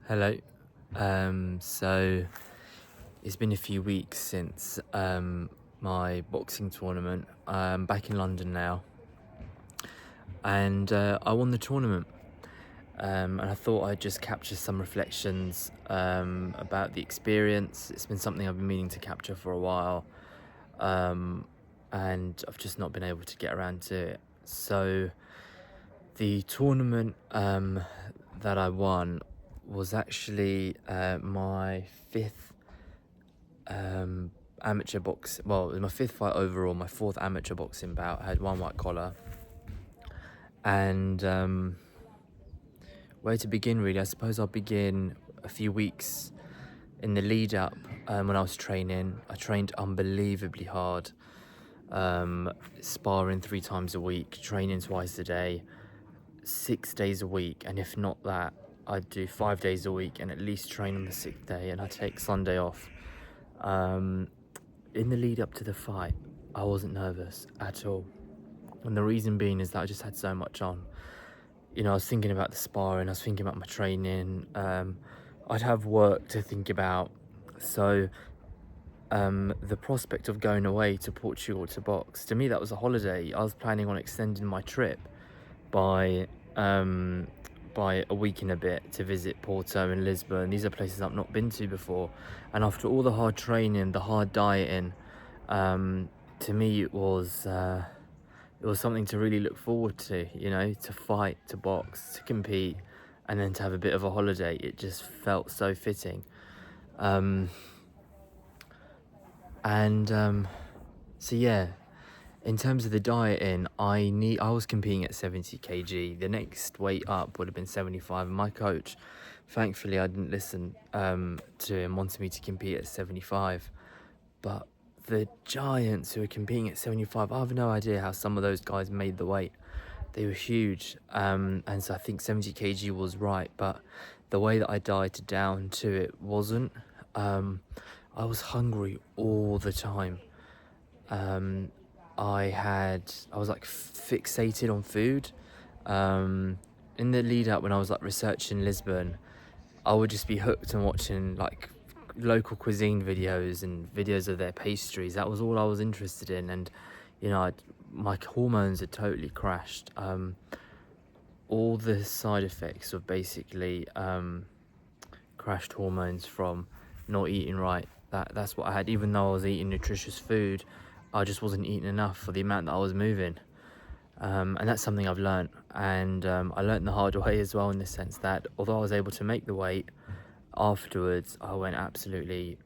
Hello. So it's been a few weeks since my boxing tournament. I'm back in London now, and I won the tournament. And I thought I'd just capture some reflections about the experience. It's been something I've been meaning to capture for a while, and I've just not been able to get around to it. So the tournament that I won was actually my fifth amateur box. Well, it was my fifth fight overall, my fourth amateur boxing bout. I had one white collar, and where to begin really? I suppose I'll begin a few weeks in the lead up. When I was training, I trained unbelievably hard, sparring 3 times a week, training twice a day, 6 days a week, and if not that, I'd do 5 days a week and at least train on the 6th day, and I'd take Sunday off. In the lead up to the fight, I wasn't nervous at all, and the reason being is that I just had so much on. I was thinking about the sparring, I was thinking about my training. I'd have work to think about, so the prospect of going away to Portugal to box, to me that was a holiday. I was planning on extending my trip by a week and a bit to visit Porto and Lisbon. These are places I've not been to before, and after all the hard training, the hard dieting, to me it was something to really look forward to, to fight, to box, to compete, and then to have a bit of a holiday. It just felt so fitting. So yeah, in terms of the dieting, I was competing at 70 kg. The next weight up would have been 75, and my coach, thankfully I didn't listen to him, wanted me to compete at 75. But the giants who were competing at 75, I have no idea how some of those guys made the weight. They were huge, and so I think 70 kg was right, but the way that I dieted down to it wasn't. I was hungry all the time. I was like fixated on food. In the lead up, when I was like researching Lisbon, I would just be hooked on watching like local cuisine videos and videos of their pastries. That was all I was interested in, and my hormones had totally crashed. All the side effects of basically crashed hormones from not eating right. That's what I had. Even though I was eating nutritious food, I just wasn't eating enough for the amount that I was moving. And that's something I've learned, and I learned the hard way as well, in the sense that although I was able to make the weight, afterwards I went absolutely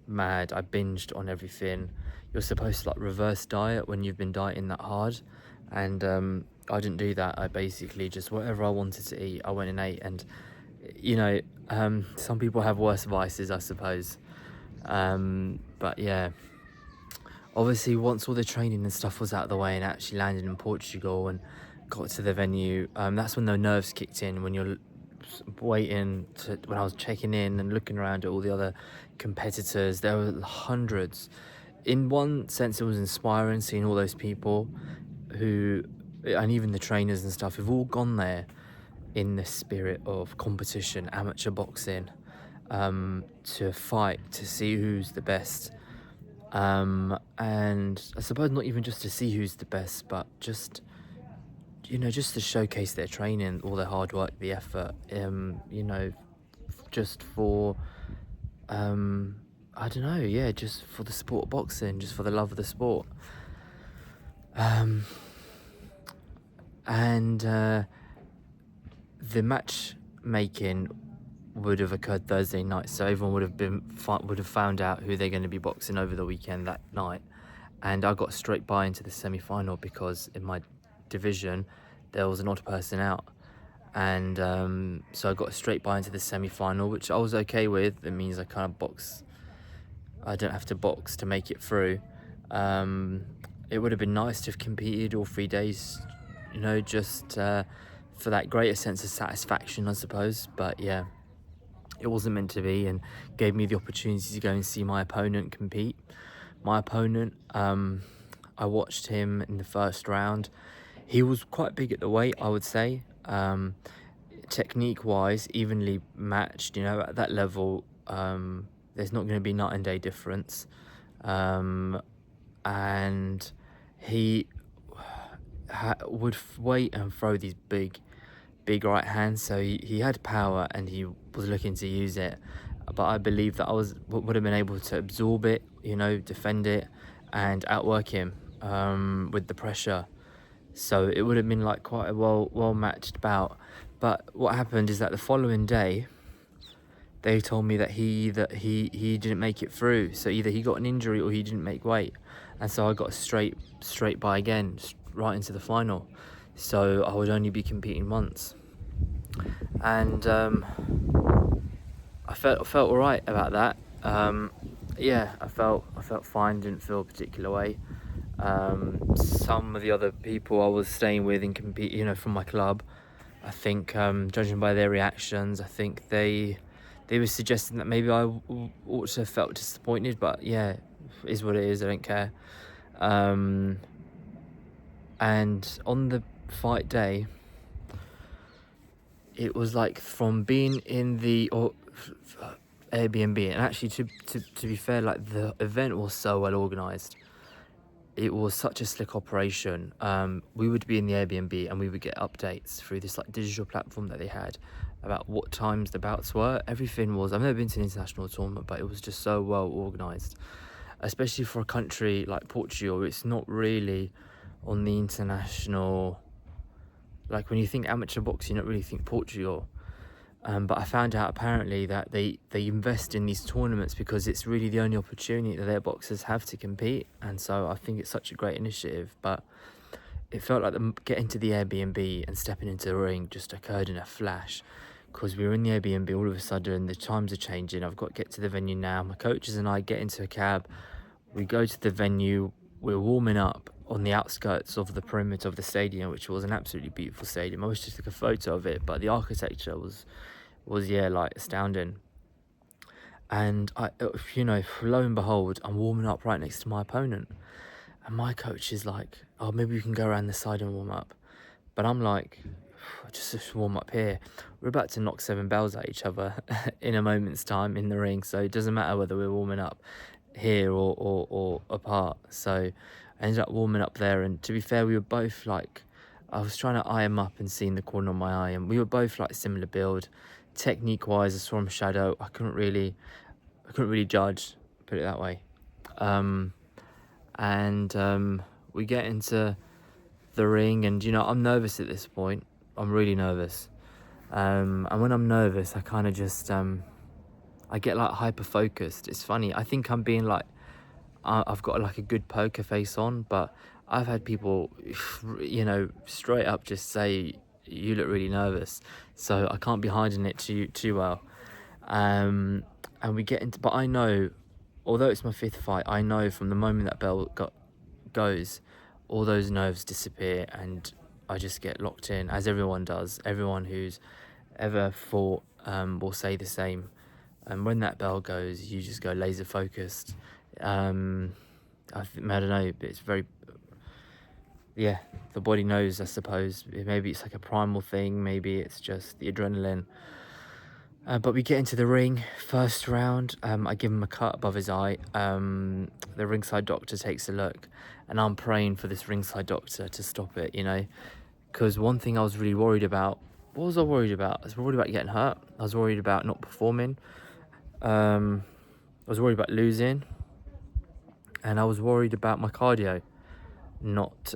mad. I binged on everything. You're supposed to like reverse diet when you've been dieting that hard, and I didn't do that. I basically just, whatever I wanted to eat, I went and ate. And some people have worse vices, I suppose. But yeah, obviously once all the training and stuff was out of the way and actually landed in Portugal and got to the venue, that's when the nerves kicked in. When you're when I was checking in and looking around at all the other competitors, there were hundreds. In one sense, it was inspiring seeing all those people and even the trainers and stuff, who've all gone there in the spirit of competition, amateur boxing, to fight, to see who's the best. And I suppose not even just to see who's the best, but just to showcase their training, all their hard work, the effort, just for I don't know, yeah, just for the sport of boxing, just for the love of the sport. And the matchmaking would have occurred Thursday night, so everyone would have found out who they're going to be boxing over the weekend that night. And I got straight by into the semi-final because in my division there was an odd person out, and so I got straight by into the semi-final, which I was okay with. It means I don't have to box to make it through. It would have been nice to have competed all 3 days, just for that greater sense of satisfaction, I suppose. But yeah, it wasn't meant to be, and gave me the opportunity to go and see my opponent compete. My opponent, I watched him in the first round. He was quite big at the weight, I would say. technique wise, evenly matched. At that level, there's not going to be night and day difference. And he would wait and throw these big right hands, so he had power and he was looking to use it, but I believe that I would have been able to absorb it, defend it and outwork him with the pressure. So it would have been like quite a well matched bout. But what happened is that the following day they told me that he didn't make it through. So either he got an injury or he didn't make weight, and so I got a straight by again, right into the final. So I would only be competing once, and I felt all right about that. Yeah, I felt fine. Didn't feel a particular way. Some of the other people I was staying with and compete, from my club, I think, judging by their reactions, I think they were suggesting that maybe I ought to have felt disappointed, but yeah, it is what it is. I don't care. And on the fight day, it was like from being in the Airbnb, and actually to be fair, like the event was so well organized. It was such a slick operation. We would be in the Airbnb and we would get updates through this like digital platform that they had about what times the bouts were. Everything was, I've never been to an international tournament, but it was just so well organized, especially for a country like Portugal. It's not really on the international, like when you think amateur boxing, you don't really think Portugal. But I found out apparently that they invest in these tournaments because it's really the only opportunity that their boxers have to compete, and so I think it's such a great initiative. But it felt like getting to the Airbnb and stepping into the ring just occurred in a flash, because we were in the Airbnb all of a sudden, the times are changing, I've got to get to the venue now. My coaches and I get into a cab, we go to the venue, we're warming up on the outskirts of the perimeter of the stadium, which was an absolutely beautiful stadium. I wish to take a photo of it, but the architecture was yeah, like astounding. And I, lo and behold, I'm warming up right next to my opponent, and my coach is like, "Oh, maybe we can go around the side and warm up." But I'm like, just warm up here. We're about to knock 7 bells at each other in a moment's time in the ring, so it doesn't matter whether we're warming up here or apart. So I ended up warming up there, and to be fair, we were both like, I was trying to eye him up and seeing the corner of my eye, and we were both like similar build. Technique wise, I saw him shadow. I couldn't really judge, put it that way. We get into the ring, and I'm nervous at this point. I'm really nervous. And when I'm nervous, I kind of just I get like hyper focused. It's funny. I think I'm being like, I've got like a good poker face on, but I've had people, straight up just say, "You look really nervous." So I can't be hiding it too well. And we get into, but I know, although it's my 5th fight, I know from the moment that bell goes, all those nerves disappear, and I just get locked in, as everyone does. Everyone who's ever fought will say the same. And when that bell goes, you just go laser focused. I don't know, but it's very, yeah, the body knows, I suppose. Maybe it's like a primal thing, maybe it's just the adrenaline. But we get into the ring, first round, I give him a cut above his eye. The ringside doctor takes a look, and I'm praying for this ringside doctor to stop it, because one thing I was really worried about, what was I worried about? I was worried about getting hurt. I was worried about not performing. I was worried about losing, and I was worried about my cardio not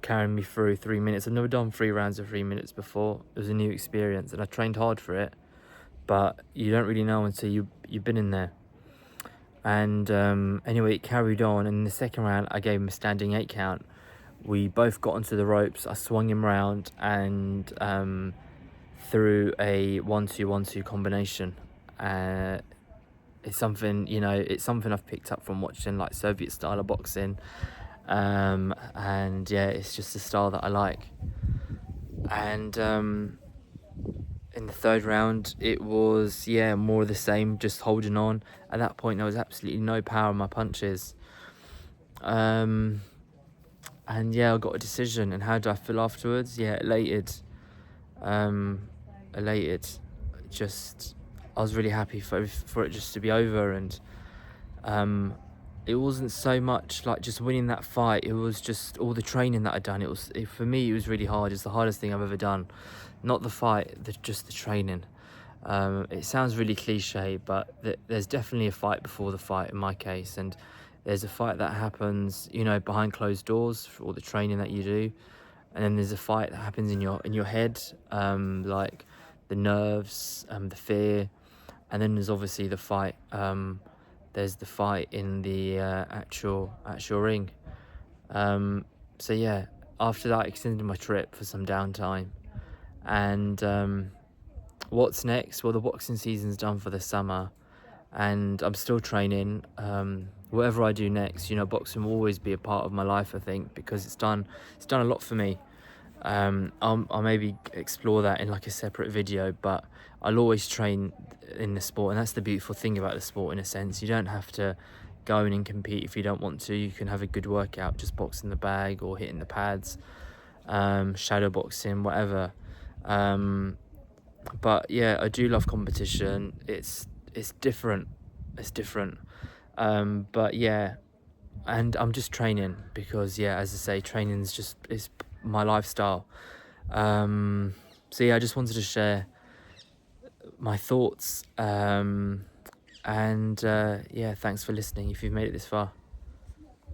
carrying me through 3 minutes. I've never done 3 rounds of 3 minutes before. It was a new experience, and I trained hard for it, but you don't really know until you've been in there. And anyway, it carried on, and in the second round I gave him a standing 8 count. We both got onto the ropes. I swung him round and through a 1-2-1-2 combination. It's something, it's something I've picked up from watching like Soviet style of boxing. And yeah, it's just a style that I like. And in the third round, it was, more of the same, just holding on. At that point, there was absolutely no power in my punches. And yeah, I got a decision. And how did I feel afterwards? Yeah, elated. elated. Just, I was really happy for it just to be over, and it wasn't so much like just winning that fight. It was just all the training that I'd done. For me, it was really hard. It's the hardest thing I've ever done. Not the fight, just the training. It sounds really cliche, but there's definitely a fight before the fight in my case, and there's a fight that happens, you know, behind closed doors for all the training that you do, and then there's a fight that happens in your head, like the nerves, the fear, and then there's obviously the fight. There's the fight in the actual ring. So yeah, after that, I extended my trip for some downtime, and what's next? Well, the boxing season's done for the summer, and I'm still training. Whatever I do next, you know, boxing will always be a part of my life, I think, because it's done a lot for me. I'll maybe explore that in like a separate video, but I'll always train in the sport, and that's the beautiful thing about the sport. In a sense, you don't have to go in and compete if you don't want to. You can have a good workout just boxing the bag or hitting the pads, shadow boxing, whatever. But yeah, I do love competition. It's different. But yeah, and I'm just training because, yeah, as I say, training is my lifestyle. So yeah, I just wanted to share my thoughts, and yeah, thanks for listening if you've made it this far.